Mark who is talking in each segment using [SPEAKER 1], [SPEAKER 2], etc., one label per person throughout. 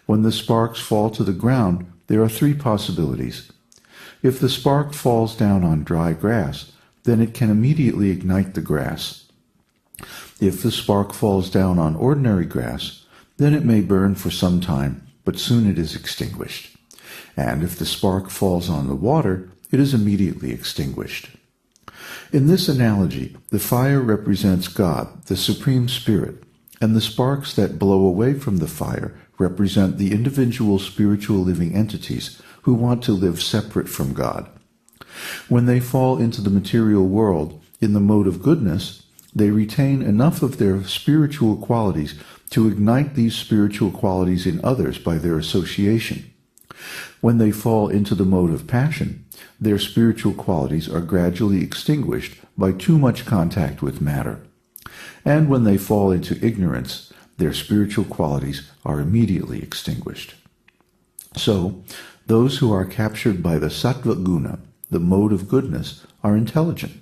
[SPEAKER 1] When the sparks fall to the ground, there are three possibilities. If the spark falls down on dry grass, then it can immediately ignite the grass. If the spark falls down on ordinary grass, then it may burn for some time, but soon it is extinguished. And if the spark falls on the water, it is immediately extinguished. In this analogy, the fire represents God, the Supreme Spirit, and the sparks that blow away from the fire represent the individual spiritual living entities who want to live separate from God. When they fall into the material world in the mode of goodness, they retain enough of their spiritual qualities to ignite these spiritual qualities in others by their association. When they fall into the mode of passion, their spiritual qualities are gradually extinguished by too much contact with matter. And when they fall into ignorance, their spiritual qualities are immediately extinguished. So, those who are captured by the sattva guna, the mode of goodness, are intelligent.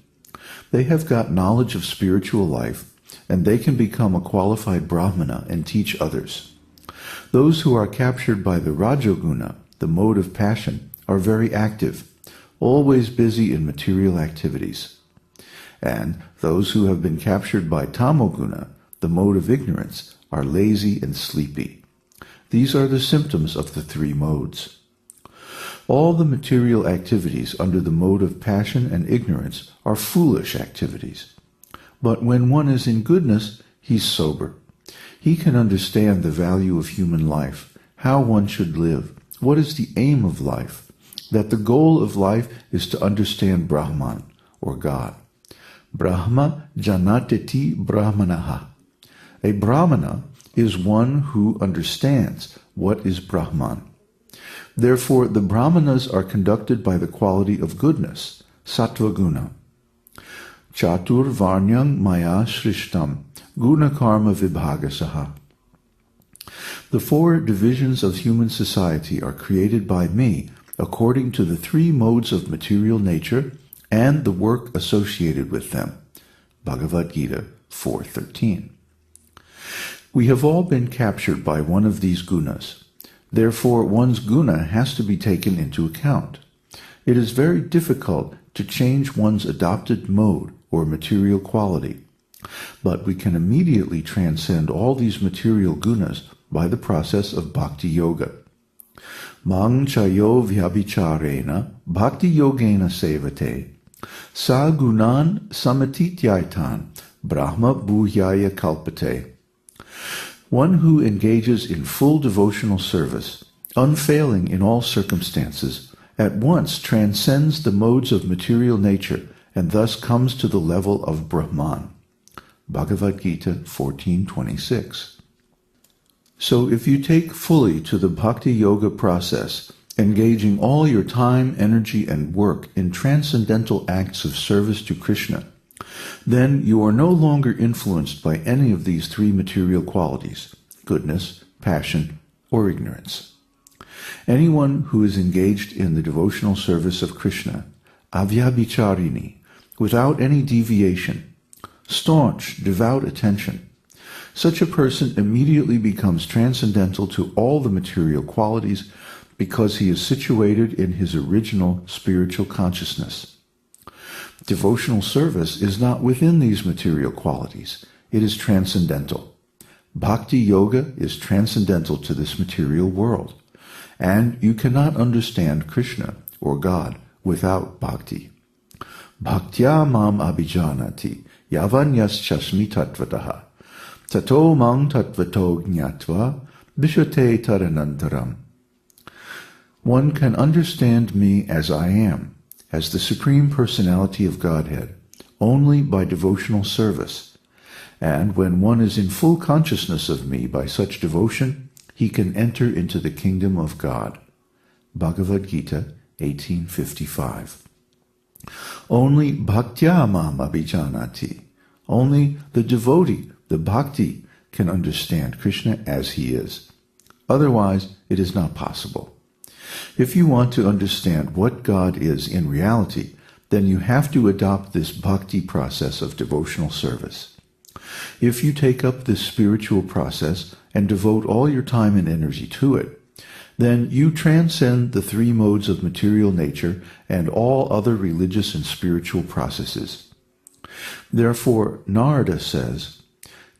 [SPEAKER 1] They have got knowledge of spiritual life, and they can become a qualified brahmana and teach others. Those who are captured by the rajoguna, the mode of passion, are very active, always busy in material activities. And those who have been captured by tamoguna, the mode of ignorance, are lazy and sleepy. These are the symptoms of the three modes. All the material activities under the mode of passion and ignorance are foolish activities. But when one is in goodness, he's sober. He can understand the value of human life, how one should live, what is the aim of life, that the goal of life is to understand Brahman, or God. Brahma janateti brahmanaha. A brahmana is one who understands what is Brahman. Therefore, the brahmanas are conducted by the quality of goodness, sattva guna. Chatur varnyam maya shrishtam guna karma vibhagasaha. The four divisions of human society are created by me according to the three modes of material nature and the work associated with them. Bhagavad-gita 4:13. We have all been captured by one of these gunas. Therefore, one's guna has to be taken into account. It is very difficult to change one's adopted mode or material quality, but we can immediately transcend all these material gunas by the process of bhakti yoga. Mang chayo vyabhicharena bhakti yogena sevate sa gunan samatityaitan brahma bhujaya kalpate. One who engages in full devotional service, unfailing in all circumstances, at once transcends the modes of material nature and thus comes to the level of Brahman. Bhagavad-gita 14:26. So if you take fully to the bhakti yoga process, engaging all your time, energy, and work in transcendental acts of service to Krishna, then you are no longer influenced by any of these three material qualities, goodness, passion, or ignorance. Anyone who is engaged in the devotional service of Krishna, avyabhicharini, without any deviation, staunch, devout attention, such a person immediately becomes transcendental to all the material qualities because he is situated in his original spiritual consciousness. Devotional service is not within these material qualities. It is transcendental. Bhakti yoga is transcendental to this material world, and you cannot understand Krishna or God without bhakti. Bhaktya mam abhijanati yavanyas chasmi tatvataha tato mang tatvato jnatva bishate taranantaram. One can understand me as I am, as the Supreme Personality of Godhead, only by devotional service. And when one is in full consciousness of me by such devotion, he can enter into the kingdom of God. Bhagavad-gita 18:55. Only bhaktya mam abhijanati, only the devotee, the bhakti, can understand Krishna as he is. Otherwise, it is not possible. If you want to understand what God is in reality, then you have to adopt this bhakti process of devotional service. If you take up this spiritual process and devote all your time and energy to it, then you transcend the three modes of material nature and all other religious and spiritual processes. Therefore, Narada says,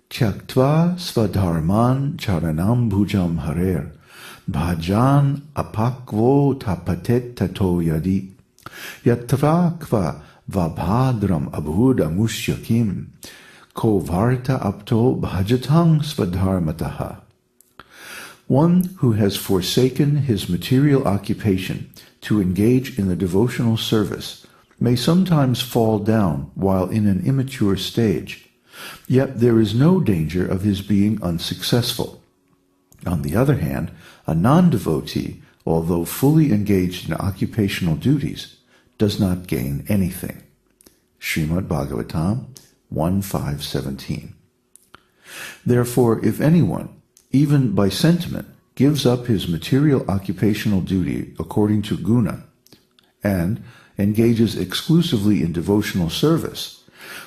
[SPEAKER 1] Tyaktva svadharman charanam bhujam harer, bhajan apakvo tapatet tato yadi, yatrakva vabhadram abhuda mushyakim, ko varta apto bhajatang svadharmataha. One who has forsaken his material occupation to engage in the devotional service may sometimes fall down while in an immature stage, yet there is no danger of his being unsuccessful. On the other hand, a non-devotee, although fully engaged in occupational duties, does not gain anything. Srimad Bhagavatam 1.5.17. Therefore, if anyone, even by sentiment, gives up his material occupational duty according to guna, and engages exclusively in devotional service,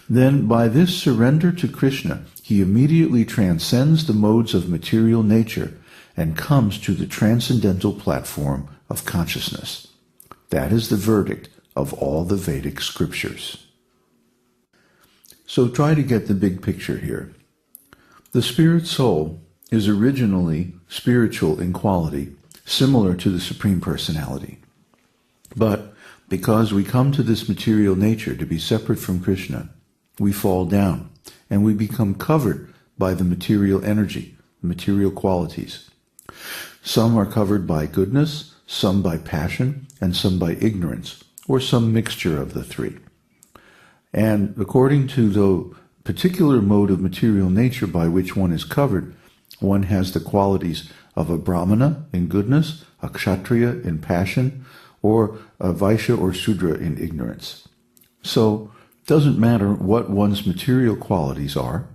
[SPEAKER 1] then by this surrender to Krishna, he immediately transcends the modes of material nature and comes to the transcendental platform of consciousness. That is the verdict of all the Vedic scriptures. So try to get the big picture here. The spirit soul is originally spiritual in quality, similar to the Supreme Personality. But because we come to this material nature to be separate from Krishna, we fall down and we become covered by the material energy, material qualities. Some are covered by goodness, some by passion, and some by ignorance, or some mixture of the three. And according to the particular mode of material nature by which one is covered, one has the qualities of a brahmana in goodness, a kshatriya in passion, or a vaishya or shudra in ignorance. So, it doesn't matter what one's material qualities are.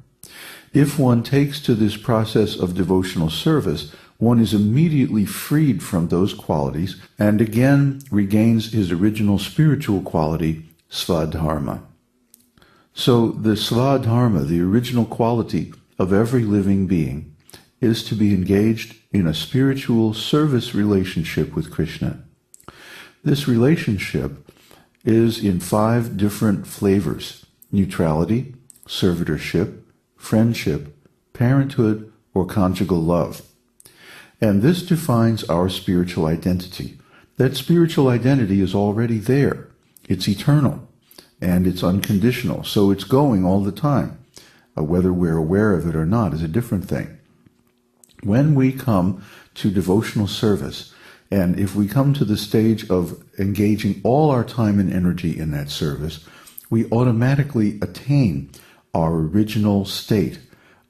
[SPEAKER 1] If one takes to this process of devotional service, one is immediately freed from those qualities and again regains his original spiritual quality, svadharma. So the svadharma, the original quality of every living being, is to be engaged in a spiritual service relationship with Krishna. This relationship is in 5 different flavors: neutrality, servitorship, friendship, parenthood, or conjugal love. And this defines our spiritual identity. That spiritual identity is already there. It's eternal, and it's unconditional, so it's going all the time. Whether we're aware of it or not is a different thing. When we come to devotional service, and if we come to the stage of engaging all our time and energy in that service, we automatically attain our original state,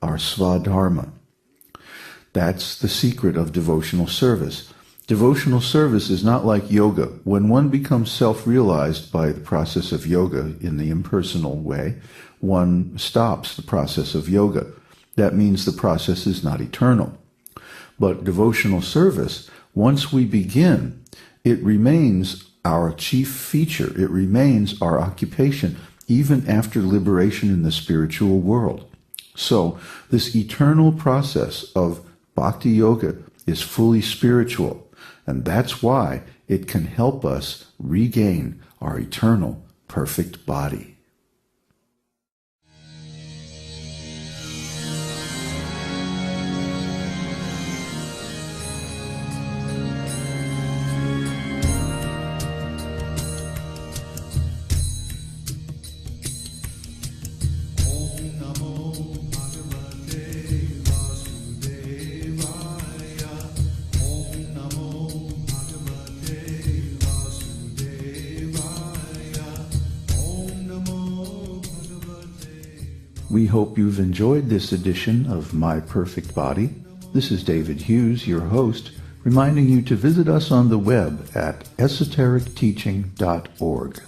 [SPEAKER 1] our svadharma. That's the secret of devotional service. Devotional service is not like yoga. When one becomes self-realized by the process of yoga in the impersonal way, one stops the process of yoga. That means the process is not eternal. But devotional service, once we begin, it remains our chief feature. It remains our occupation, even after liberation in the spiritual world. So, this eternal process of bhakti yoga is fully spiritual, and that's why it can help us regain our eternal perfect body. We hope you've enjoyed this edition of My Perfect Body. This is David Hughes, your host, reminding you to visit us on the web at esotericteaching.org,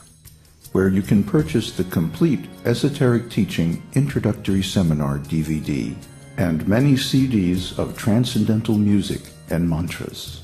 [SPEAKER 1] where you can purchase the complete Esoteric Teaching Introductory Seminar DVD and many CDs of transcendental music and mantras.